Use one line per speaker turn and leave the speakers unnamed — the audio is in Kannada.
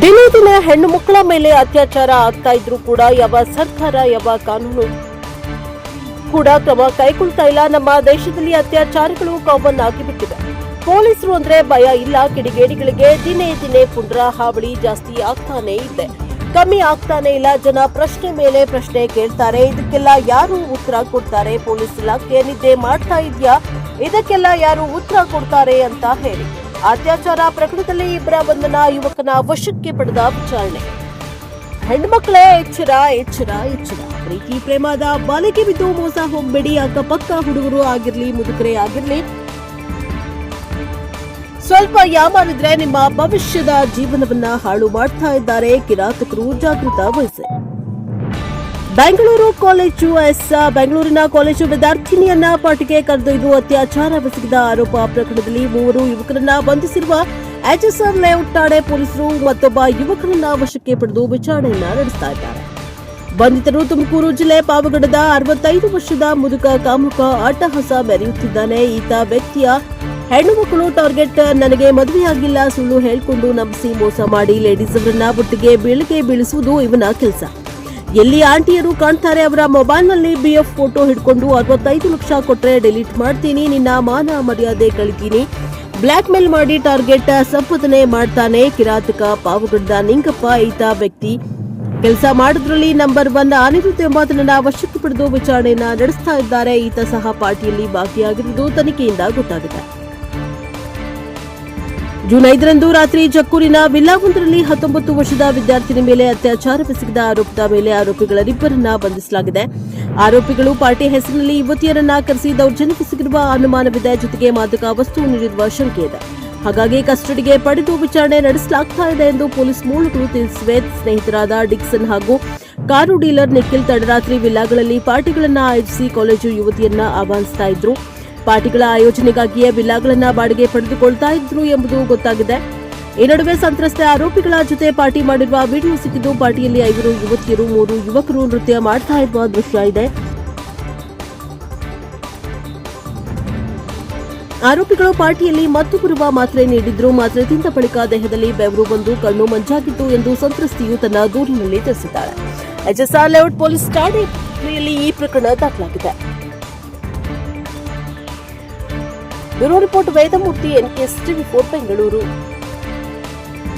ದಿನೇ ದಿನೇ ಹೆಣ್ಣು ಮಕ್ಕಳ ಮೇಲೆ ಅತ್ಯಾಚಾರ ಆಗ್ತಾ ಇದ್ರೂ ಕೂಡ ಯಾವ ಸರ್ಕಾರ ಯಾವ ಕಾನೂನು ಕೂಡ ಕ್ರಮ ಕೈಗೊಳ್ತಾ ಇಲ್ಲ. ನಮ್ಮ ದೇಶದಲ್ಲಿ ಅತ್ಯಾಚಾರಗಳು ಕಾಮನ್ ಆಗಿಬಿಟ್ಟಿವೆ. ಪೊಲೀಸರು ಅಂದ್ರೆ ಭಯ ಇಲ್ಲ. ಕಿಡಿಗೇಡಿಗಳಿಗೆ ದಿನೇ ದಿನೇ ಪುಂಡ್ರ ಹಾವಳಿ ಜಾಸ್ತಿ ಆಗ್ತಾನೆ ಇದೆ, ಕಮ್ಮಿ ಆಗ್ತಾನೆ ಇಲ್ಲ. ಜನ ಪ್ರಶ್ನೆ ಮೇಲೆ ಪ್ರಶ್ನೆ ಕೇಳ್ತಾರೆ. ಇದಕ್ಕೆಲ್ಲ ಯಾರು ಉತ್ತರ ಕೊಡ್ತಾರೆ? ಪೊಲೀಸ್ ಇಲಾಖೆ ನಿದ್ದೆ ಮಾಡ್ತಾ ಇದೆಯಾ? ಇದಕ್ಕೆಲ್ಲ ಯಾರು ಉತ್ತರ ಕೊಡ್ತಾರೆ ಅಂತ ಹೇಳಿ. ಅತ್ಯಾಚಾರ ಪ್ರಕರಣದಲ್ಲಿ ಇಬ್ಬರ ಬಂಧನ, ಯುವಕನ ವಶಕ್ಕೆ ಪಡೆದ ವಿಚಾರಣೆ. ಹೆಣ್ಮಕ್ಳೇ ಎಚ್ಚರ ಎಚ್ಚರ ಎಚ್ಚರ. ಪ್ರೀತಿ ಪ್ರೇಮದ ಬಲೆಗೆ ಬಿದ್ದು ಮೋಸ ಹೋಗ್ಬೇಡಿ. ಅಕ್ಕಪಕ್ಕ ಹುಡುಗರು ಆಗಿರ್ಲಿ, ಮುದುಕರೇ ಆಗಿರ್ಲಿ, ಸ್ವಲ್ಪ ಯಾಮಾರಿದ್ರೆ ನಿಮ್ಮ ಭವಿಷ್ಯದ ಜೀವನವನ್ನ ಹಾಳು ಮಾಡ್ತಾ ಇದ್ದಾರೆ ಕಿರಾತಕರು, ಜಾಗೃತ ವಹಿಸಿ. ಬೆಂಗಳೂರಿನ ಕಾಲೇಜು ವಿದ್ಯಾರ್ಥಿನಿಯನ್ನ ಪಾರ್ಟಿಗೆ ಕರೆದೊಯ್ದು ಅತ್ಯಾಚಾರವೆಸಗಿದ ಆರೋಪ ಪ್ರಕರಣದಲ್ಲಿ 3 ಯುವಕರನ್ನ ಬಂಧಿಸಿರುವ ಎಚ್ಎಸ್ಆರ್ ಲೇಔಟ್ ಠಾಣೆ ಪೊಲೀಸರು ಮತ್ತೊಬ್ಬ ಯುವಕರನ್ನ ವಶಕ್ಕೆ ಪಡೆದು ವಿಚಾರಣೆಯನ್ನ ನಡೆಸ್ತಾ ಇದ್ದಾರೆ. ಬಂಧಿತರು ತುಮಕೂರು ಜಿಲ್ಲೆ ಪಾವಗಡದ 65 ವರ್ಷದ ಮುದುಕ ಕಾಮುಕ ಅಟ್ಟಹಾಸ ಮೆರೆಯುತ್ತಿದ್ದಾನೆ. ಈತ ವ್ಯಕ್ತಿಯ ಹೆಣ್ಣು ಮಕ್ಕಳು ಟಾರ್ಗೆಟ್. ನನಗೆ ಮದುವೆಯಾಗಿಲ್ಲ ಸುಳ್ಳು ಹೇಳ್ಕೊಂಡು ನಂಬಿಸಿ ಮೋಸ ಮಾಡಿ ಲೇಡೀಸ್ ಅವರನ್ನ ಬುಟ್ಟಿಗೆ ಬೀಳಿಸುವುದು ಇವನ ಕೆಲಸ. ಎಲ್ಲಿ ಆಂಟಿಯರು ಕಾಣ್ತಾರೆ ಅವರ ಮೊಬೈಲ್ನಲ್ಲಿ ಬಿಎಫ್ ಫೋಟೋ ಹಿಡ್ಕೊಂಡು 65 ಲಕ್ಷ ಕೊಟ್ರೆ ಡಿಲೀಟ್ ಮಾಡ್ತೀನಿ, ನಿನ್ನ ಮಾನ ಮರ್ಯಾದೆ ಕಳಿತೀನಿ, ಬ್ಲಾಕ್ ಮೇಲ್ ಮಾಡಿ ಟಾರ್ಗೆಟ್ ಸಂಪಾದನೆ ಮಾಡ್ತಾನೆ. ಕಿರಾತಕ ಪಾವಗಡದ ನಿಂಗಪ್ಪ ಈತ ವ್ಯಕ್ತಿ. ಕೆಲಸ ಮಾಡೋದ್ರಲ್ಲಿ ನಂಬರ್ 1 ಅನಿರುದ್ಧ ಎಂಬಾತನನ್ನ ವಶಕ್ಕೆ ಪಡೆದು ವಿಚಾರಣೆಯನ್ನ ನಡೆಸ್ತಾ ಇದ್ದಾರೆ. ಈತ ಸಹ ಪಾರ್ಟಿಯಲ್ಲಿ ಭಾಗಿಯಾಗಿರುವುದು ತನಿಖೆಯಿಂದ ಗೊತ್ತಾಗಿದೆ. ಜೂನ್ 5ರಂದು ರಾತ್ರಿ ಜಕ್ಕೂರಿನ ವಿಲ್ಲಾವೊಂದರಲ್ಲಿ 19 ವರ್ಷದ ವಿದ್ಯಾರ್ಥಿನಿ ಮೇಲೆ ಅತ್ಯಾಚಾರವೆಸಗಿದ ಆರೋಪದ ಮೇಲೆ ಆರೋಪಿಗಳಿಬ್ಬರನ್ನ ಬಂಧಿಸಲಾಗಿದೆ. ಆರೋಪಿಗಳು ಪಾರ್ಟಿ ಹೆಸರಿನಲ್ಲಿ ಯುವತಿಯರನ್ನ ಕರೆಸಿ ದೌರ್ಜನ್ಯವೆಸಗಿರುವ ಅನುಮಾನವಿದೆ. ಜೊತೆಗೆ ಮಾದಕ ವಸ್ತು ನೀಡಿರುವ ಶಂಕೆ ಇದೆ. ಹಾಗಾಗಿ ಕಸ್ಟಡಿಗೆ ಪಡೆದು ವಿಚಾರಣೆ ನಡೆಸಲಾಗ್ತಾ ಇದೆ ಎಂದು ಪೊಲೀಸ್ ಮೂಲಗಳು ತಿಳಿಸಿವೆ. ಸ್ನೇಹಿತರಾದ ಡಿಕ್ಸನ್ ಹಾಗೂ ಕಾರು ಡೀಲರ್ ನಿಖಿಲ್ ತಡರಾತ್ರಿ ವಿಲ್ಲಾಗಳಲ್ಲಿ ಪಾರ್ಟಿಗಳನ್ನು ಆಯೋಜಿಸಿ ಕಾಲೇಜು ಯುವತಿಯರನ್ನ ಆಹ್ವಾನಿಸ್ತಾ ಇದ್ರು. ಪಾರ್ಟಿಗಳ ಆಯೋಜನೆಗಾಗಿಯೇ ವಿಲ್ಲಾಗಳನ್ನ ಬಾಡಿಗೆ ಪಡೆದುಕೊಳ್ತಾ ಇದ್ರು ಎಂಬುದು ಗೊತ್ತಾಗಿದೆ. ಈ ನಡುವೆ ಸಂತ್ರಸ್ತೆ ಆರೋಪಿಗಳ ಜೊತೆ ಪಾರ್ಟಿ ಮಾಡಿರುವ ವಿಡಿಯೋ ಸಿಕ್ಕಿದ್ದು. ಪಾರ್ಟಿಯಲ್ಲಿ 5 ಯುವತಿಯರು 3 ಯುವಕರು ನೃತ್ಯ ಮಾಡ್ತಾ ಇರುವ ದೃಶ್ಯ ಇದೆ. ಆರೋಪಿಗಳು ಪಾರ್ಟಿಯಲ್ಲಿ ಮತ್ತು ಬರುವ ಮಾತ್ರೆ ನೀಡಿದ್ರು. ಮಾತ್ರೆ ತಿಂದ ಬಳಿಕ ದೇಹದಲ್ಲಿ ಬೆವರು ಬಂದು ಕಣ್ಣು ಮಂಜಾಗಿತ್ತು ಎಂದು ಸಂತ್ರಸ್ತೆಯು ತನ್ನ ದೂರಿನಲ್ಲಿ ತಿಳಿಸಿದ್ದಾಳೆ. ಎಚ್ಎಸ್ಆರ್ ಲೇಔಟ್ ಪೊಲೀಸ್ ಠಾಣೆಯಲ್ಲಿ ಈ ಪ್ರಕರಣ ದಾಖಲಾಗಿದೆ. Bureau report Vedamurthy, NKS TV4 Bengaluru.